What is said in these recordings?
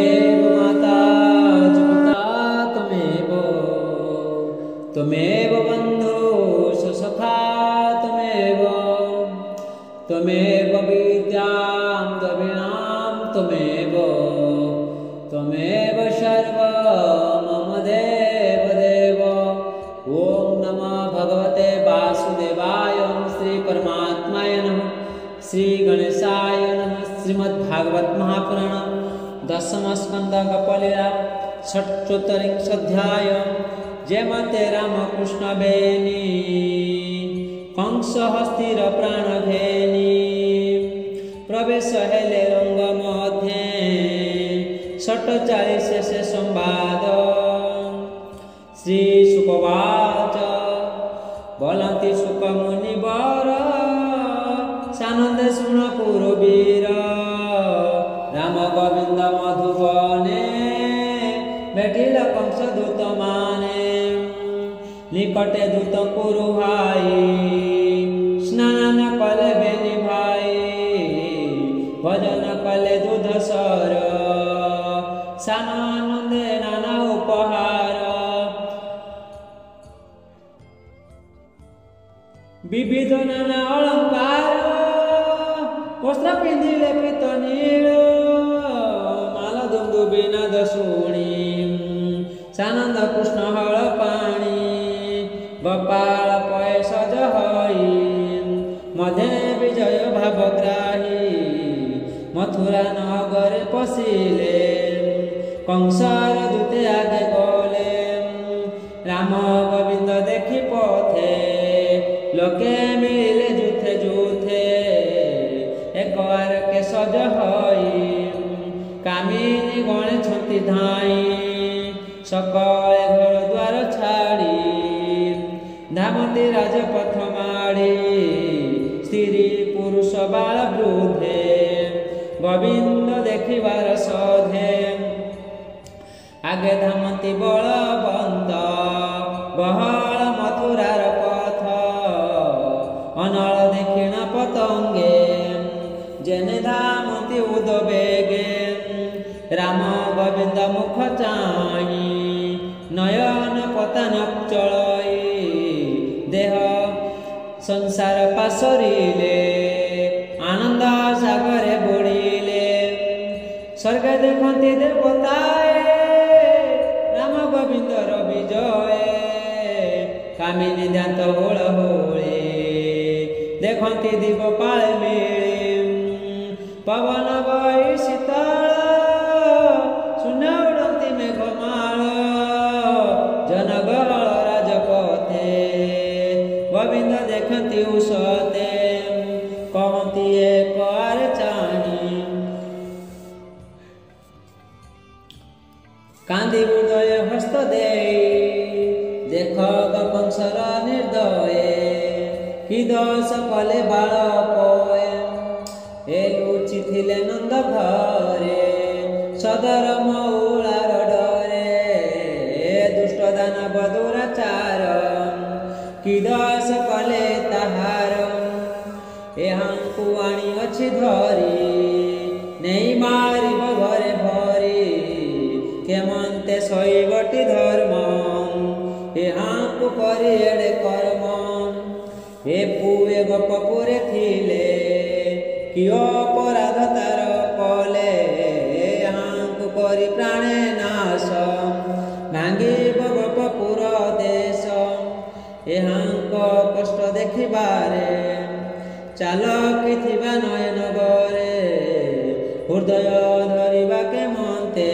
त्वमेव माता च पिता त्वमेव, त्वमेव बन्धुः सखा त्वमेव, त्वमेव विद्यां द्रविणां त्वमेव, त्वमेव सर्वं मम देवदेव। ओम नमः भगवते वासुदेवाय श्री परमात्माय नमः। श्री गणेशाय नमः। श्रीमद्भागवत महापुराण दशम स्कंद कपलीला षट्चतुर्विंशाध्याय। जयमते रामकृष्ण बेनी कंस हस्तिर प्राण घेनी, प्रवेश हेले रंग मध्ये 47 से संवाद। श्री शुकवाच बोलती शुक मुनिवर, सानंद शुण कुरुवीर। राम गोविंद मधुबने बैठिल कंस दूत माने, निकटे दूत कुरु भाई स्नान कले बेनी भाई। भजन कले दूध सर, सानंदे नाना उपहार। विविध नाना अलंकार, वस्त्र पिंधिले पीत नील। माल दुंदुबी नाद शुणी, सानंद कृष्ण हळ पाणी। गोपाल पय सज हई, मधे विजय भावग्राही। मथुरा नगरे पशिले, कंसर दूते आगे गले। राम गोविंद देखी पथे, लोके मिले जुथे जुथे। एक बार के सज हई, कामिनी गणे छंती धाई। सकले घर द्वार छाड़ी, धामती राजपथ माड़ी। स्त्री पुरुष बाल वृद्धे, गोविंद देखिबार सधे। आगे धामती बलवंत, गहळ मथुरार पथ। अनल देखिण पतंगे, जेने धामती उदबेगे। राम गोविंद मुख चाही, नयन पतन चलई। देह संसार पासरिले, आनंद सागरे बुड़िले। स्वर्ग देखती देवताए, राम गोविंदर विजय। कामिनी दांत होळ होळे, देखती दीप पाळे मेळे। पवन बही शीतळ, शून्य उड़ती मेघमाळ। जनगहळ राजपथे, गोविंद देखती उसते। कहती एक बार चाही, कांदी हृदय हस्त देई। देख कंसर निर्दय, कि दोष कले बाळपय। ए लुचिथिले नंद घरे, सदर मऊळार डरे। दुष्ट दानव दुराचार, कि दोष कले ताहार। एहांकु आणी अछि धरी, नेई मारिब घरे भरी। केमंते शैवटी धर्म, एहांकु करी एड़े कर्म। ए पुए गोपपुरे थिले, कि अपराध तार कले। एहांकु करी प्राणे नाश, भांगिब गोपपुर देश। एहांक कष्ट देखिबारे, चालकी थिबा नयन गरे। हृदय धरिबा के मन्ते,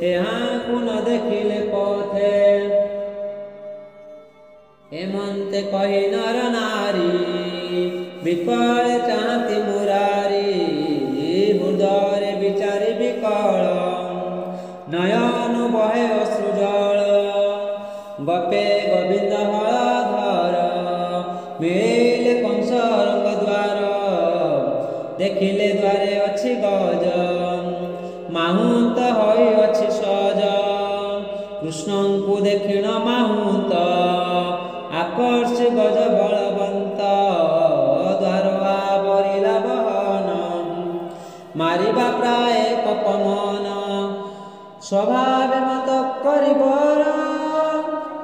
एहांकु न देखिले पथे। हेमंते कही नर नारी, विकल चाहती मुरारी। हृदय विचारी विकल, नयन बहे अश्रुजल। गपे गोविंद हळधर, मिले कंस रंग द्वार। देखिले द्वारे अछि गज, माहुंत होई अछि सज। कृष्णंकु देखिण माहुंत, आकर्षि गज बलवंत। द्वार आवरिला बहन, मारिबा प्राय पपमन। ସ୍ୱଭାବେ ମତ କରିବର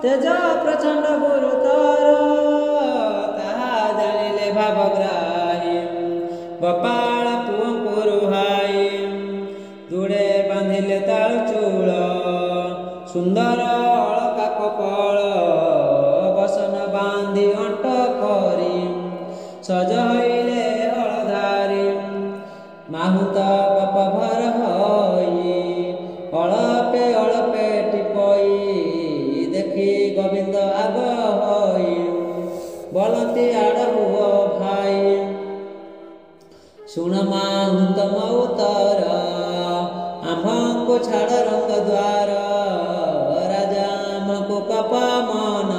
ତେଜ ପ୍ରଚଣ୍ଡ ଗୁରୁତର ତାହା ଜାଣିଲେ ଭାବଗ୍ରାହୀ ଗୋପାଳ ପୁଅଙ୍କୁ ରୁହାଇ ଦୂରେ ବାନ୍ଧିଲେ ତାଳୁ ଚୂଳ ସୁନ୍ଦର ଅଳକା କପଳ ବସନ ବାନ୍ଧି ଅଣ୍ଟ କରି ସଜ ହଇଲେ ହଳଧାରୀ ମାହୁତ ବାପ ଭର ହୋଇ ଅଳପେ ଅଳପେ ଟିପଇ ଦେଖି ଗୋବିନ୍ଦ ଆଗ ହୋଇ ବଲନ୍ତି ଆଡ଼ ହୁଅ ଭାଇ ଶୁଣ ମାହୁତ ମଉତର ଆମ୍ଭଙ୍କୁ ଛାଡ଼ ରଙ୍ଗ ଦ୍ୱାର ରାଜା ଆମକୁ କପ ମନ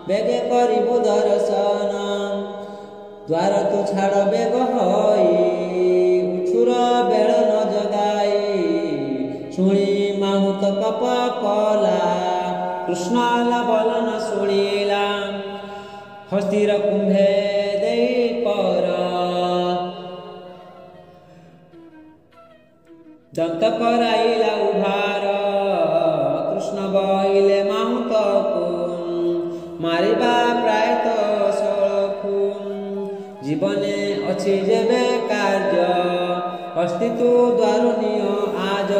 ବେଗେ କରିବୁ ଦର୍ଶନ ଦ୍ୱାର ତୁ ଛାଡ଼ ବେଗ ହୋଇ ଉଛୁର ବେଳ ନ ଜଗାଇ ଶୁଣି ମାହୁତ କପ କଲା କୃଷ୍ଣ ବଲନ ଶୁଣିଲା ହସ୍ତିର କୁମ୍ଭେ ଦେଇ ପର ଦନ୍ତ କରାଇଲା ଉଭାର କୃଷ୍ଣ ବଇଲେ ମାହୁତକୁ ମାରିବା ପ୍ରାୟତଃ ଷୋଳକୁ ଜୀବନେ ଅଛି ଯେବେ କାର୍ଯ୍ୟ ହସ୍ତି ତୁ ଦ୍ୱାରୁନିୟ ଆଜ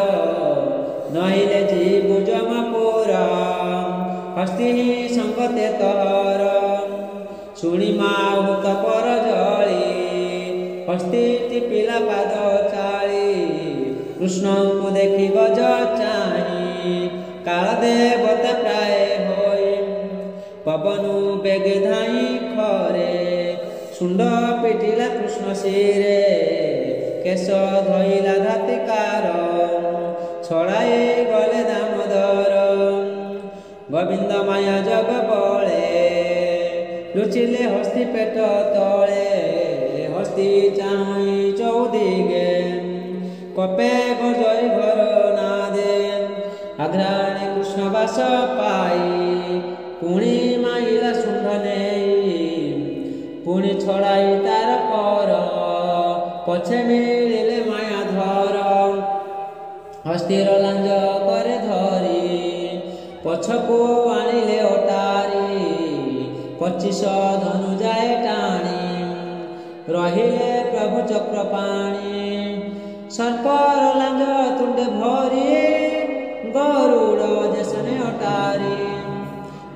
ନହିଲେ ଯିବୁ ଜମପୁର ହସ୍ତି ସଙ୍ଗତେ ତହର ଶୁଣି ମାହୁତ ପର ଜଳି ହସ୍ତି ଟିପିଲା ପାଦ ଚାଳି କୃଷ୍ଣଙ୍କୁ ଦେଖି ଗଜ ଚାହିଁ କାଳ ଦେବତା ପ୍ରାୟ ହୋଇ ପବନୁ ବେଗେ ଧାଇଁ ଖରେ ସୁଣ୍ଡ ପିଟିଲା କୃଷ୍ଣ ଶିରେ କେଶ ଧଇଲା ଧାତିକାର ଛଡ଼ାଇ ଗଲେ ଦାମୋଦର ଗୋବିନ୍ଦ ମାୟା ଜଗ ବଳେ ଲୁଚିଲେ ହସ୍ତି ପେଟ ତଳେ ହସ୍ତି ଚାହିଁ ଚଉଦିଗେ କପେ ଗଜଇ ଘର ନାଦେ ଆଘ୍ରାଣେ କୃଷ୍ଣ ବାସ ପାଇ ପୁଣି ମାଇଲା ଶୁଣ୍ଢ ନେଇ ପୁଣି ଛଡ଼ାଇ ତାର ପର ପଛେ ମିଳିଲେ ମାୟା ଧର ହସ୍ତିର ଲାଞ୍ଜ করে ଧରି ପଛକୁ ଆଣିଲେ ଅଟାରି 25 ଧନୁ ଯାଏ ଟାଣି ରହିଲେ ପ୍ରଭୁ ଚକ୍ର ପାଣି ସର୍ପର ଲାଞ୍ଜ ତୁଣ୍ଡେ ଭରି ଗରୁଡ଼ ଦେଶନେ ଅଟାରି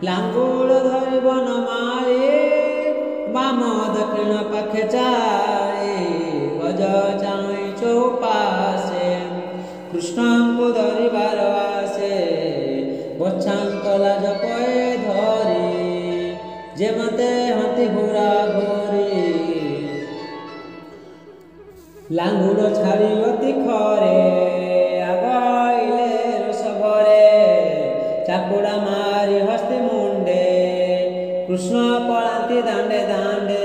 ଲାଙ୍ଗୁଳ ଧରି ବନମାଳି ବାମ ଦକ୍ଷିଣ ପାଖେ ଚାଳି ଗଜ ଚାହିଁ ଚୌପାଶେ କୃଷ୍ଣଙ୍କୁ ଧରିବାର ଆସେ ବଛାଙ୍କ ଲାଜ ପଏ ଧରି ଯେ ମତେ ହନ୍ତି ଘୋରା ଘୋରି ଲାଙ୍ଗୁଡ଼ ଛାଡ଼ି ଅତି ଖରେ ଆଗଇଲେ ରୋଷ ଭରେ ଚାକୁଡ଼ା ମାରି ହସ୍ତି ମୁଣ୍ଡେ କୃଷ୍ଣ ପଳାନ୍ତି ଦାଣ୍ଡେ ଦାଣ୍ଡେ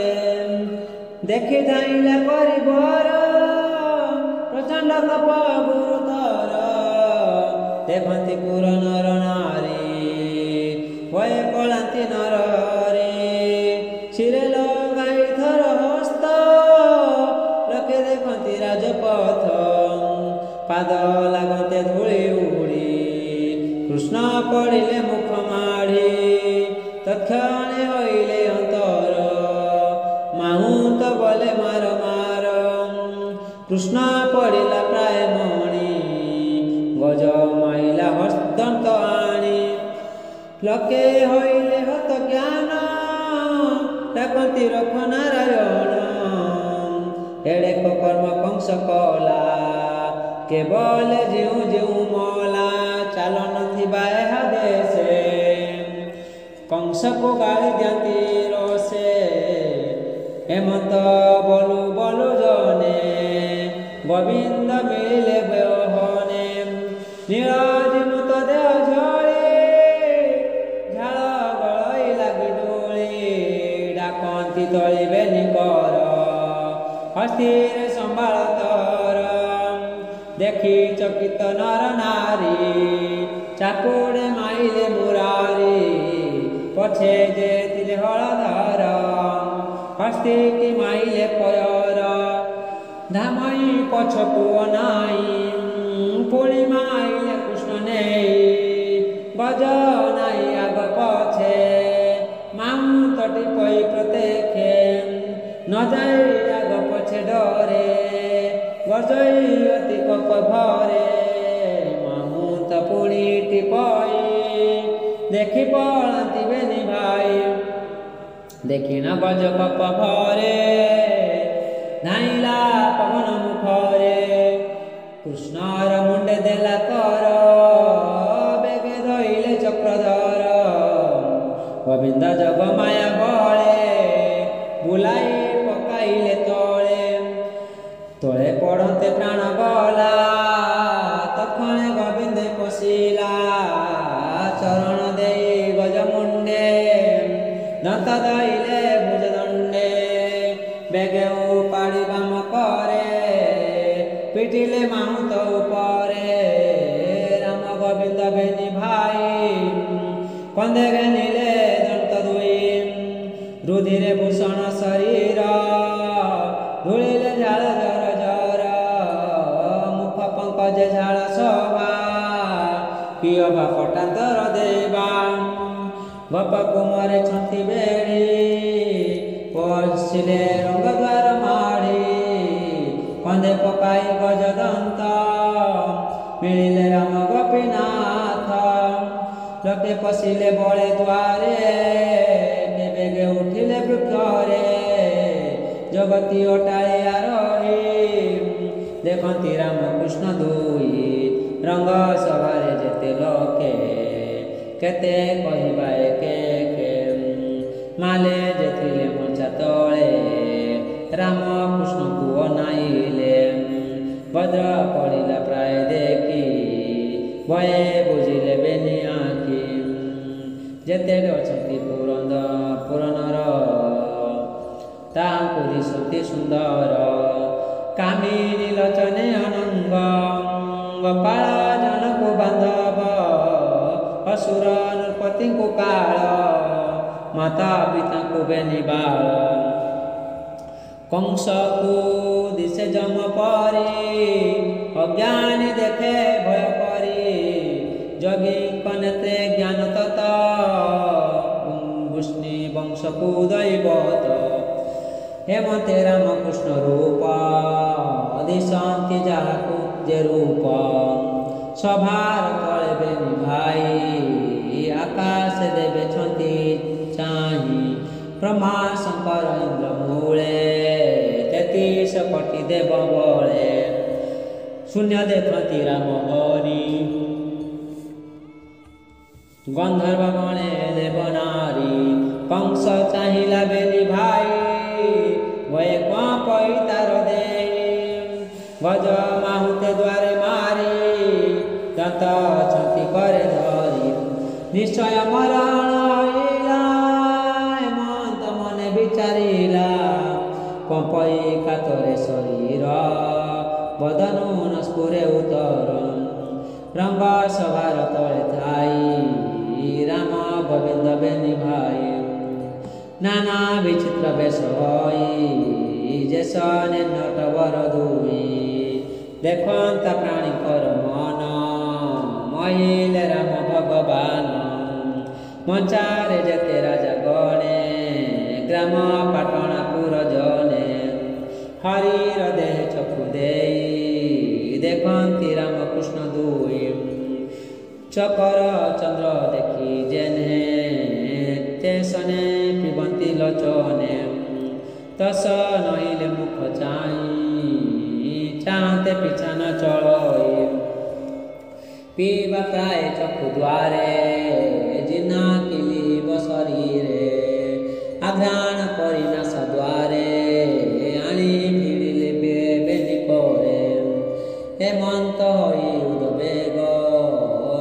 ଦେଖି ଧାଇଲା କରିବର ପ୍ରଚଣ୍ଡ କପ ଗୁରୁତର ଦେଖନ୍ତି ପୁର ନର ନାରୀ ଭୟ ପଳାନ୍ତି ନରରେ ଶିରେ ଲଗାଇ ଥର ହସ୍ତ ଲୋକେ ଦେଖନ୍ତି ରାଜପଥ ପାଦ ଲାଗନ୍ତେ ଧୂଳି ଉଡ଼ି କୃଷ୍ଣ ପଡ଼ିଲେ ମୁଖ ମାଡ଼ି ତତ୍କ୍ଷଣେ ହଇଲେ ଅନ୍ତର ମାହୁତ ବଲେ ମାର ମାର କୃଷ୍ଣ ପଡ଼ିଲା ପ୍ରାୟ ମଣି ଗଜ ମାଇଲା ହସ୍ତନ୍ତ ଆଣି ଲୋକେ ହଇଲେ ହତ ଜ୍ଞାନ ଡାକନ୍ତି ରଖ ନାରାୟଣ ଏଡ଼େକ କର୍ମ କଂସ କଲା କେବଳ ଯେଉଁ ଯେଉଁ ମଲା ଚାଲ ନଥିବା ଏହା ଦେଶେ କଂସକୁ ଗାଳି ଦିଅନ୍ତି ରୋଷେ ହେମନ୍ତ ବଲୁ ବଲୁ ଜନେ ଗୋବିନ୍ଦ ମିଳିଲେ ବ୍ୟହନେ ନୀଳଜିମୁତ ଦେହ ଝଳି ଝାଳ ଗଳଇ ଲାଗି ଦୋଳି ଡାକନ୍ତି ତଳିବେନି କର ହସ୍ତିରେ ସମ୍ଭାଳ ତର ଦେଖି ଚକିତ ନର ନାରୀ ଚାକୁଡ଼େ ମାଇଲେ ମୁରାରୀ ପଛେ ଯେ ଥିଲେ ହଳଧର ହସ୍ତି କି ମାଇଲେ ପୟର ଧାମଇ ପଛକୁ ଅନାଇ ପୁଣି ମାଇଲେ ପଳାନ୍ତି ବେନି ଭାଇ। ଦେଖିନ ଗଜ କପ ଭରେ ଧାଇଁଲା ପବନ ମୁଖରେ। କୃଷ୍ଣର ମୁଣ୍ଡେ ଦେଲା କର ବେଗେ ଧଇଲେ ଚକ୍ରଧର। ଗୋବିନ୍ଦ ଜଗ ମାୟା ବଳେ ବୁଲାଇ ପକାଇଲେ ତଳେ। ତଳେ ପଡ଼ନ୍ତେ ପ୍ରାଣ ଗଲା ତକ୍ଷଣେ ଗୋବିନ୍ଦେ ପଶିଲା। ଚରଣ ଦେଇ ଗଜ ମୁଣ୍ଡେ ଦନ୍ତ ଧଇଲେ ଭୁଜ ଦଣ୍ଡେ। ବେଗେ ଉପାଡ଼ି ବାମ କରେ ପିଟିଲେ ମାହୁତ ଉପରେ। ରାମ ଗୋବିନ୍ଦ ବେନି ଭାଇ କନ୍ଦେ ଘେନିଲେ ଦନ୍ତ ଦୁଇ। ରୁଧିରେ ଭୂଷଣ ଶରୀର ଧୂଳିଲେ ଝାଳ ଜର ଜର। ମୁଖ ପଙ୍କଜେ ଝାଳ ଶୋଭା କିଅ ବା ପଟାନ୍ତର ଦେବା। ଗୋପ କୁମରେ ଛନ୍ତି ବେଡ଼ି ପଶିଲେ ରଙ୍ଗ ଦ୍ୱାର ମାଡ଼ି। କନ୍ଦେ ପକାଇ ଗଜ ଦନ୍ତ ମିଳିଲେ ରାମ ଗୋପୀନାଥ। ଲୋକେ ପଶିଲେ ବଳେ ଦ୍ୱାରେ ବେଗେ ଉଠିଲେ ବୃକ୍ଷରେ। ଜଗତି ଅଟାଳି ଆରୋହୀ ଦେଖନ୍ତି ରାମ କୃଷ୍ଣ ଦୁଇ। ରଙ୍ଗ ସଭାରେ ଯେତେ ଲୋକେ କେତେ କହିବା ଏକେ ଏକେ। ମାଲେ ଯେ ଥିଲେ ମଞ୍ଚା ତଳେ ରାମ କୃଷ୍ଣକୁ ଅନାଇଲେ। ବଜ୍ର ପଡ଼ିଲା ପ୍ରାୟ ଦେଖି ଭୟେ ବୁଝିଲେ ବେନି ଆଖି। ଯେତେ ଅଛନ୍ତି ପୁରନର ତାଙ୍କୁ ଦିଶନ୍ତି ସୁନ୍ଦର। କାମିନୀ ଲୋଚନେ ଅନଙ୍ଗ ଗୋପାଳ ଜନକୁ ବାନ୍ଧବ। ଅସୁର ନୃପତିଙ୍କୁ କାଳ ମାତା ପିତାଙ୍କୁ ବେନି ବାଳ। କଂସକୁ ଦିଶେ ଯମ ପରି ଅଜ୍ଞାନୀ ଦେଖେ ଭୟ କରି। ଯୋଗୀଙ୍କ ନେତ୍ରେ ଜ୍ଞାନ ତତ ବୃଷ୍ଣି ବଂଶକୁ ଦୈବତ। ହେମନ୍ତେ ରାମକୃଷ୍ଣ ରୂପ ଦିଶନ୍ତି ଯାହାକୁ ଯେ ରୂପ। ସଭାର ତଳେ ବେନି ଭାଇ ଆକାଶ ଦେବେ ଛନ୍ତି ଚାହିଁ। ବ୍ରହ୍ମା ଶଙ୍କର ଇନ୍ଦ୍ର ମୂଳେ 33 କୋଟି ଦେବ ବଳେ। ଶୂନ୍ୟ ଦେଖନ୍ତି ରାମ ହରି ଗନ୍ଧର୍ବ ଗଣେ ଦେବ ନାରୀ। କଂସ ଚାହିଁଲା ବେନି ଭାଇ ଭଏ କଁ ପଇତାର ଦେଇ। ଗଜ ମାହୁତେ ଦ୍ୱାରେ ମାରି ଦନ୍ତ ଛନ୍ତି করে ধরি। নিশ্চয় মরণ হইলা হেমন্ত মনে বিচারিলা। কম্পই কাতরে শরীর বদনু নস্ফুরে উত্তর। রঙ্গ সভার তলে থাই রাম গোবিন্দ বেনি ভাই। নানা বিচিত্র বেশ হই যেসনে নটবর দুই। দেখন্তা প্রাণীকর মন মহিলে রাম ভগবান। মঞ্চারে যেতে রাজা গণে গ্রাম পাটଣାপুର ଜଣେ। ହରିର ଦେହ ଚକ୍ଷୁ ଦେଇ ଦେଖନ୍ତି ରାମକୃଷ୍ଣ ଦୁଇ। ଚକର ଚନ୍ଦ୍ର ଦେଖି ଯେନେ ତେସନେ ପିବନ୍ତି ଲୋଚନେ। ତସ ନଇଲେ ମୁଖ ଚାହିଁ ଚାହାନ୍ତେ ପିଛା ନ ଚଳଇ। ପିଇବା ପ୍ରାୟ ଚକ୍ଷୁ ଦ୍ୱାରେ ଜିନା କିଲିବ ଶରୀରେ। ଆଘ୍ରାଣ କରି ନାଶ ଦ୍ୱାରେ ଆଣି ଭିଡ଼ିଲେ ବେନି ପରେ। ହେମନ୍ତ ହୋଇ ଉଦବେଗ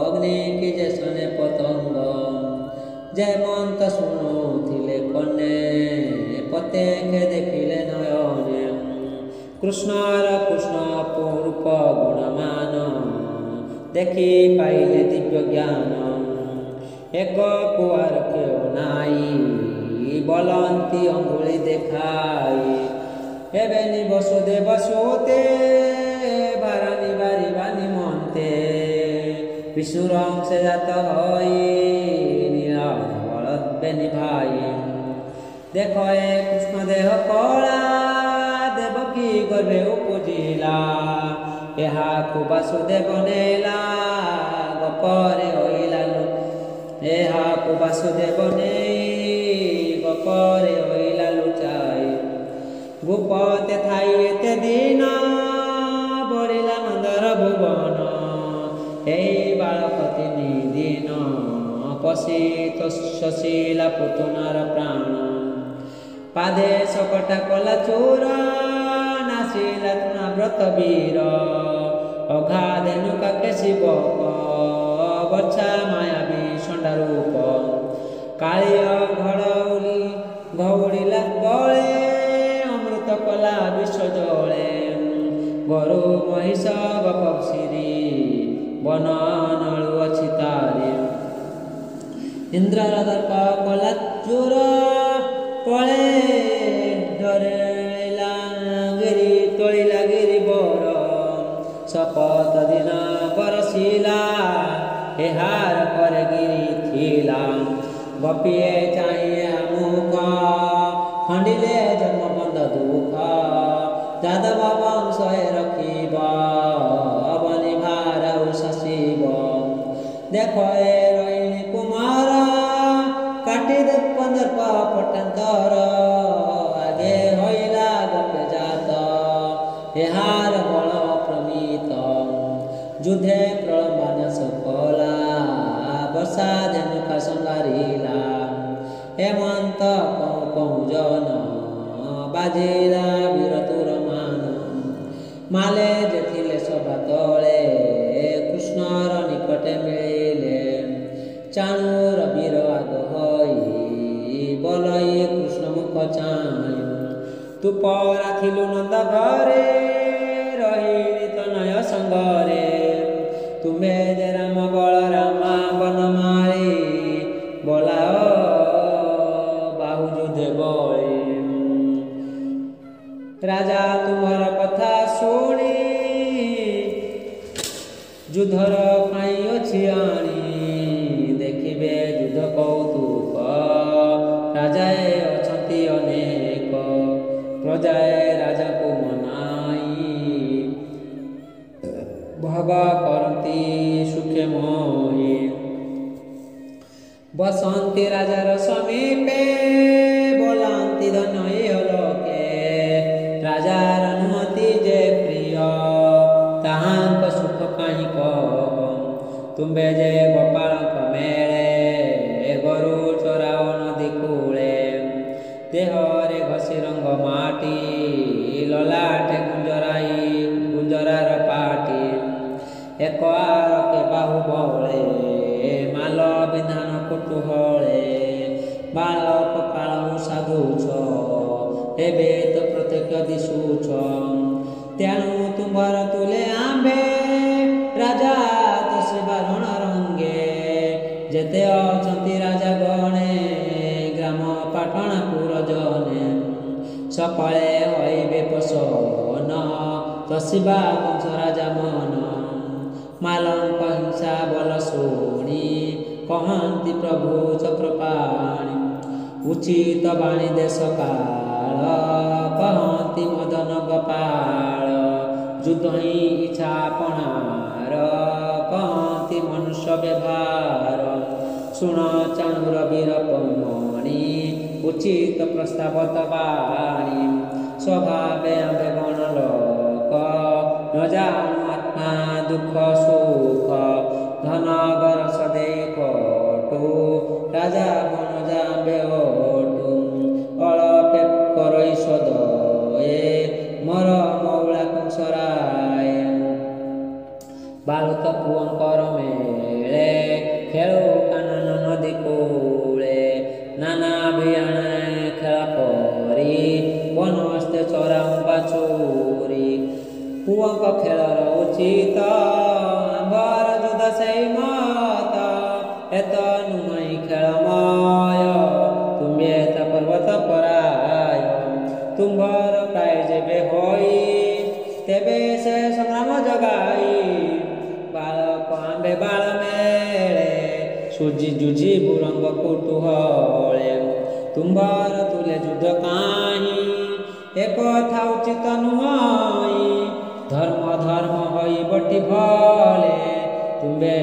ଅଗ୍ନି କି ଯେସନେ ପତଙ୍ଗ। ଯେମନ୍ତ ଶୁଣୁଥିଲେ କନେ ପ୍ରତ୍ୟେକ ଦେଖିଲେ ନୟନେ। କୃଷ୍ଣର କୃଷ୍ଣ ରୂପ ଗୁଣମାନ ଦେଖି ପାଇଲେ ଦିବ୍ୟ ଜ୍ଞାନ। ଏକ କୁଆର କେଉ ନାଇ ବଲନ୍ତି ଅଙ୍ଗୁଳି ଦେଖାଇ। ହେବେନି ବସୁଦେବ ସୁତେ ବାରାନି ବାରିବା ନିମନ୍ତେ। ବିଶୁର ଅଂଶେ ଜାତ ହୋଇ ନୀଳାଧ ବଳଦ ବେନି ଭାଇ। ଦେଖ ଏ କୃଷ୍ଣ ଦେହ କଳା ଦେବକୀ ଗର୍ଭେ ଉପୁଜିଲା। ଏହାକୁ ବାସୁଦେବ ନେଲା ଗୋପରେ ଏହାକୁ ବାସୁଦେବ ନେଇ ଗପରେ ହଇଲା ଲୁଚାଇ। ଗୋପତେ ଥାଇ ଏତେ ଦିନ ବଢ଼ିଲା ନନ୍ଦର ଭୁବନ। ଏଇ ବାଳକ 3 ଦିନ ପଶି ଶୋଷିଲା ପୁତନାର ପ୍ରାଣ। ପାଦେ ସକଟା କଲା ଚୋର ନାସିଲା ତୃଣାବ୍ରତ ବୀର। ଅଗାଧେନୁକା କେଶିବକ ବର୍ଷା ମାୟାବୀ ଷଣ୍ଡା ରୂପ। କାଳିୟ ଘଉଡ଼ିଲା ବଳେ ଅମୃତ କଲା ବିଶ୍ୱ ଜଳେ। ଗୋରୁ ମହିଷ ଗପସିରି ବନ ନଳୁ ଅଛି ତାରି। ଇନ୍ଦ୍ରର ଦର୍ପ କଲା ଚୋର କଳେ ଡରେଇଲା ଗିରି ତୋଳିଲା ଗିରିବର। ଶପଥ ଦିନ ବରସିଲା ଏହାର ପରେ ଗିରି ଥିଲା। ଗୋପିଏ ଚାହିଁ ଆମୁକ ଖଣ୍ଡିଲେ ଜନ୍ମ ବନ୍ଧ ଦୁଃଖ। ଯାଦବ ବଂଶରେ ରଖିବ ବନି ଭାର ଶଶିବ। ଦେଖ ଏ ରୋହିଣୀ କୁମାର କାଟି ଦେ 15 ପଟାନ୍ତର। ଆଗେ ହଇଲା ଗୋପେ ଜାତ ଏହାର ବଳ ପ୍ରମିତ। ଯୁଦ୍ଧେ ପ୍ରଳମ୍ବନ ସକଲା ବର୍ଷା ଧେନୁକା ସଂଗାରିଲା। ହେମନ୍ତ କହୁ ଜନ ବାଜିଲା ବୀର ତୁର ମାନ। ମାଲେ ଯେ ଥିଲେ ସଭା ତଳେ କୃଷ୍ଣର ନିକଟେ ମିଳିଲେ। ଚାଣୁର ବୀର ଆଗ ହୋଇ ବଲଇ କୃଷ୍ଣ ମୁଖ ଚାହିଁ। ତୁ ପରା ଥିଲୁ ନନ୍ଦ ଘରେ ରୋହିଣୀ ତନୟ ସଙ୍ଗରେ। ତୁମେ ଯେ ରାମ ବଳରାମା ବନମାଳି ବୋଲାଅ ବାହୁ ଯୁଧେ ବଳି। ରାଜା ତୁମର କଥା ଶୁଣି ଯୁଦ୍ଧର ପାଇଁ ଅଛି ଆଣି। ଦେଖିବେ ଯୁଦ୍ଧ କୌତୁକ ରାଜାଏ ଅଛନ୍ତି ଅନେକ। ପ୍ରଜାଏ ରାଜାକୁ ମନାଇ ଭୋଗ କରନ୍ତି ସୁଖେ ମୋହି। ବସନ୍ତି ରାଜାର ସମୀପେ ବୋଲାନ୍ତି ଧନ ଲୋକେ। ରାଜାର ନୁହନ୍ତି ଯେ ପ୍ରିୟ ତାହାଙ୍କ ସୁଖ କାହିଁ କହ। ତୁମ୍ଭେ ଯେ ଗୋପାଳଙ୍କ ମେଳେ ଗୋରୁ ଚରାଅ ନଦୀ କୂଳେ। ଦେହରେ ଘଷି ରଙ୍ଗ ମାଟି ଲଲାଟେ ଗୁଞ୍ଜରାର ପାଟି। ଏକ ଆରକେ ବାହୁ ବଳେ ମାଲ ବିଧାନ କୁଟୁହଳେ। ବାଳକ କାଳୁ ସାଧୁଛ ଏବେ ତ ପ୍ରତ୍ୟକ୍ଷ ଦିଶୁଛ। ତେଣୁ ତୁମ୍ଭର ତୁଲେ ଆମ୍ଭେ ରାଜା ତ ସେବା ରଣ ରଙ୍ଗେ। ଯେତେ ଅଛନ୍ତି ରାଜା ଗଣେ ଗ୍ରାମ ପାଟଣାପୁର ଜନେ। ସକଳେ ହଇବେ ପସନ ତସିବା ବଂଶ ରାଜା ମନ। ମାଲଙ୍କ ହିଂସା ବଲ ଶୁଣି କହନ୍ତି ପ୍ରଭୁ ଚକ୍ରପାଣି। ଉଚିତ ବାଣୀ ଦେଶ କାଳ କହନ୍ତି ମଦନ ଗୋପାଳ। ଯୁଦ୍ଧ ହିଁ ଇଚ୍ଛା ଆପଣାର କହନ୍ତି ମନୁଷ୍ୟ ବ୍ୟବହାର। ଶୁଣ ଚାଣୁର ବୀର ମଣି ଉଚିତ ପ୍ରସ୍ତାବ ବାଣୀ। ସ୍ୱଭାବେ ଆମ୍ଭେ ଗଣ ଲୋକ ନ ଜାଣୁ ଆତ୍ମା ଦୁଃଖ ସୁଖ। ଧନ ଗରସ ଦେଇ କଟୁ ରାଜା ବନ ଯାମ୍ବେ ଓଟୁ। ଅଳପେ କରଇ ସଦଏ ମର ମଉଳା କଂସରାଏ। ବାଳୁତ ପୁଅଙ୍କର ମେଳେ ଖେଳୁ କାନନ ନଦୀ କୂଳେ। ନାନା ଭିଆଣେ ଖେଳ କରି ବନସ୍ତେ ଚରାଉ ବାଛୁରୀ। ପୁଅଙ୍କ ଖେଳର ଉଚିତ ଆମ୍ଭର ଯୁଦ୍ଧ ସେଇ ମତ। ଏତ ନୁହଁ ଖେଳମୟ ତୁମ୍ଭେ ତା ପର୍ବତ ପରାୟ। ତୁମ୍ଭର ପ୍ରାୟ ଯେବେ ହୋଇ ତେବେ ସେ ସଂଗ୍ରାମ ଜଗାଇ। ବାଳକ ଆମ୍ଭେ ବାଳ ମେଳେ ସୁଜି ଯୁଜି ବୁରଙ୍ଗ କୁଟୁହଳେ। ତୁମ୍ଭର ତୁଲେ ଯୁଦ୍ଧ କାହିଁ একথা উচিত নুহই ধর্ম ধর্ম হইবটি ভলে তুম্বে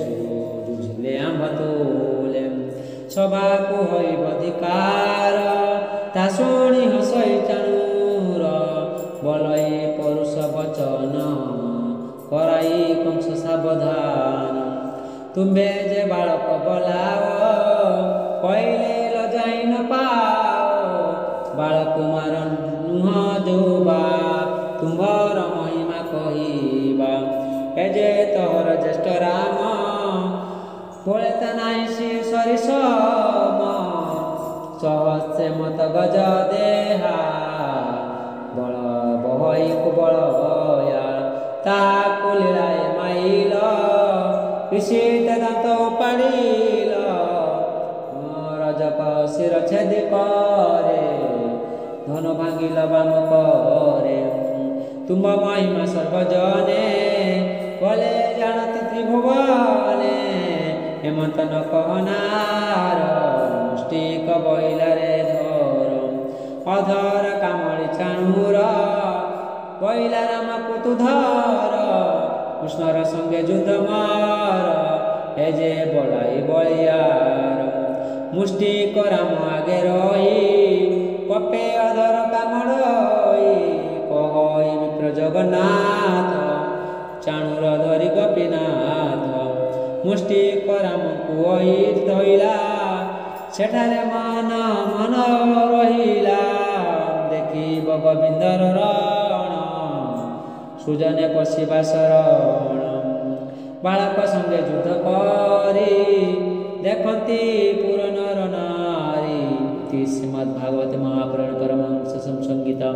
সুজুঝিলে আম্ভ ସଭାକୁ ହୋଇବ ଧିକାର ତା ଶୁଣି ହସଇ ଚାଣୁର ବଲଇ ପରୁଷ ବଚନ କରାଇ କଂସ ସାବଧାନ। ତୁମ୍ଭେ ଯେ ବାଳକ ବଲାଅ କହିଲେ ଲଜାଇ ନ ପାଅ ବାଳକୁମାର ନୁହଁ ଯୌବା ତୁମ୍ଭର ମହିମା କହିବା। ଏ ଯେ ତୋହର ଜ୍ୟେଷ୍ଠ ରାମ ବୋଳେ ତା ନାଇଁ ଶ୍ରୀ ସରିସମ ସହସ୍ରେ ମତ ଗଜ ଦେହା ବଳ ବହଇ କୁବଳ ବୟା ତାକୁ ଲୀଳାଏ ମାଇଲ ବିଶିତ ଦାନ୍ତ ଉପାଡ଼ିଲ ରଜକ ଶିର ଛେଦି କରେ ଧନ ଭାଙ୍ଗିଲ ବାମ କରେ। ତୁମ ମହିମା ସର୍ବଜନେ କଲେ ଜାଣନ୍ତି ତ୍ରିଭୁବନେ ହେମନ୍ତ ନ କହନାର ମୁଷ୍ଟିକ ବଇଲାରେ ଧର ଅଧର କାମଳି ଚାଣୁର ବଇଲା ରାମକୁ ତୁ ଧର କୃଷ୍ଣର ସଙ୍ଗେ ଯୁଦ୍ଧ ମାର ହେ ଯେ ବଳାଇ ବଳିୟାର ମୁଷ୍ଟିକ ରାମ ଆଗେ ରହି କପେ ଅଧର କାମড়ଇ କହଇ ବିପ୍ର ଜଗନ୍ନାଥ ଚାଣୁର ଧରି ଗୋପୀନାଥ। ମୁଷ୍ଟିକ ରାମକୁ ଅଇ ଧଇଲା ସେଠାରେ ମନ ମନ ରହିଲା ଦେଖିବ ଗୋବିନ୍ଦର ରଣ ସୁଜନେ ପଶିବା ଶରଣ। ବାଳକ ସଙ୍ଗେ ଯୁଦ୍ଧ କରି ଦେଖନ୍ତି ପୁର ନର ନାରୀ। ଶ୍ରୀମଦ୍ ଭାଗବତ ମହାପୁରାଣ ପରମହଂସ ସଂହିତା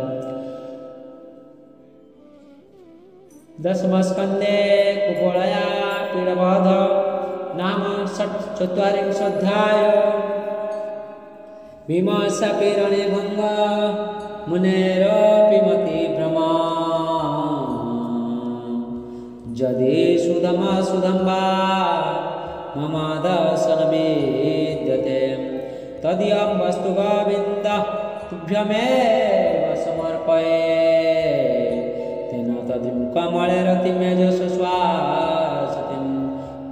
दशम स्कंदे कुपोळया पीडबध नाम चत्वारिंशोऽध्याय। भीमशापीरणे भंग मुनेरपि मतिभ्रमा यदि सुधम सुधम्बा मम दर्शन विद्यते तदीयं वस्तु गोविन्द तुभ्यमेव समर्पये तेन तदिं कमले रतिमेजस्वासतिम्।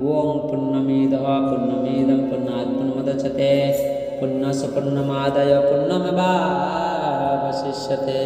ॐ पुण्यमिदः पुण्यमिदं पुण्णात् पुण्यमुदच्यते पुण्यस्य पुण्यमादाय पुण्यमेवावशिष्यते।